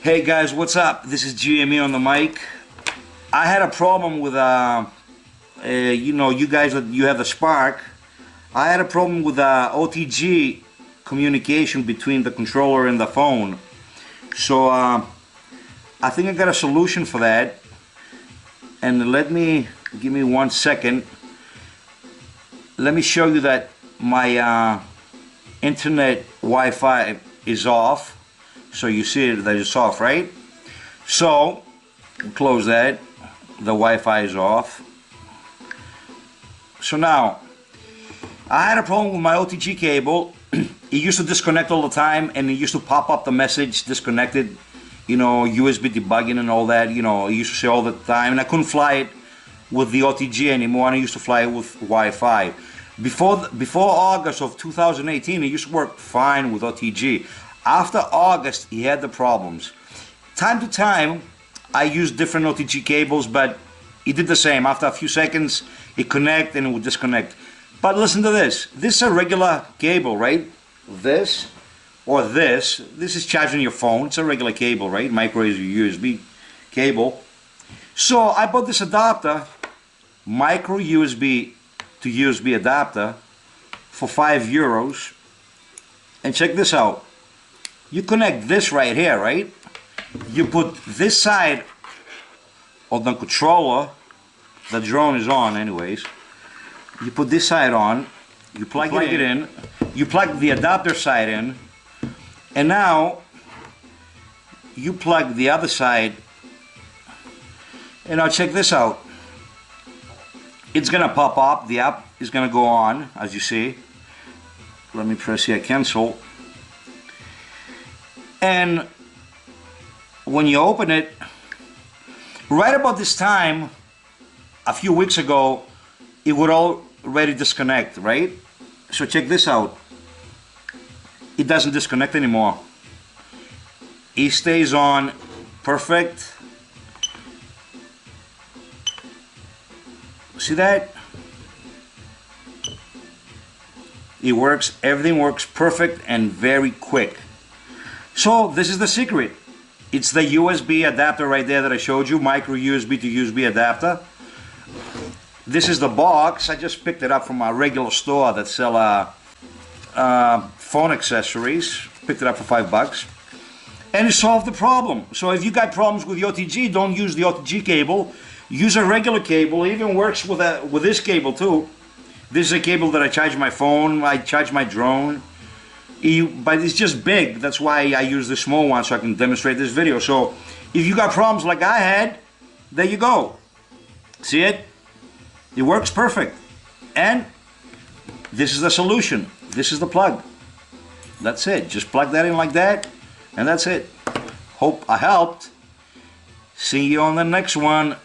Hey guys, what's up? This is GME on the mic. I had a problem with, you guys, you have the Spark. I had a problem with OTG communication between the controller and the phone. So I think I got a solution for that. And give me 1 second. Let me show you that my internet Wi-Fi is off. So you see that it's off, right? So close that. The Wi-Fi is off. So now I had a problem with my OTG cable. It used to disconnect all the time, and it used to pop up the message disconnected, USB debugging and all that. It used to say all the time, and I couldn't fly it with the OTG anymore, and I used to fly it with Wi-Fi. Before August of 2018, it used to work fine with OTG. After August, he had the problems. Time to time, I used different OTG cables, but it did the same. After a few seconds, it connect and it would disconnect. But listen to this. This is a regular cable, right? This is charging your phone. It's a regular cable, right? Micro USB cable. So I bought this adapter, micro USB to USB adapter, for €5. And check this out. You connect this right here, right? You put this side of the controller, the drone is on anyways. You put this side on, you plug it in, you plug the adapter side in, and now you plug the other side. And now check this out. It's gonna pop up, the app is gonna go on, as you see. Let me press here, cancel. And when you open it, right about this time, a few weeks ago, it would already disconnect, right? So check this out. It doesn't disconnect anymore. It stays on perfect. See that? It works, everything works perfect and very quick. So this is the secret. It's the USB adapter right there that I showed you, micro USB to USB adapter. This is the box. I just picked it up from a regular store that sell phone accessories. Picked it up for $5. And it solved the problem. So if you got problems with the OTG, don't use the OTG cable. Use a regular cable. It even works with this cable too. This is a cable that I charge my phone, I charge my drone. But it's just big. That's why I use the small one, so I can demonstrate this video. So if you got problems like I had, there you go. See it? It works perfect. And this is the solution. This is the plug. That's it. Just plug that in like that, and that's it. Hope I helped. See you on the next one.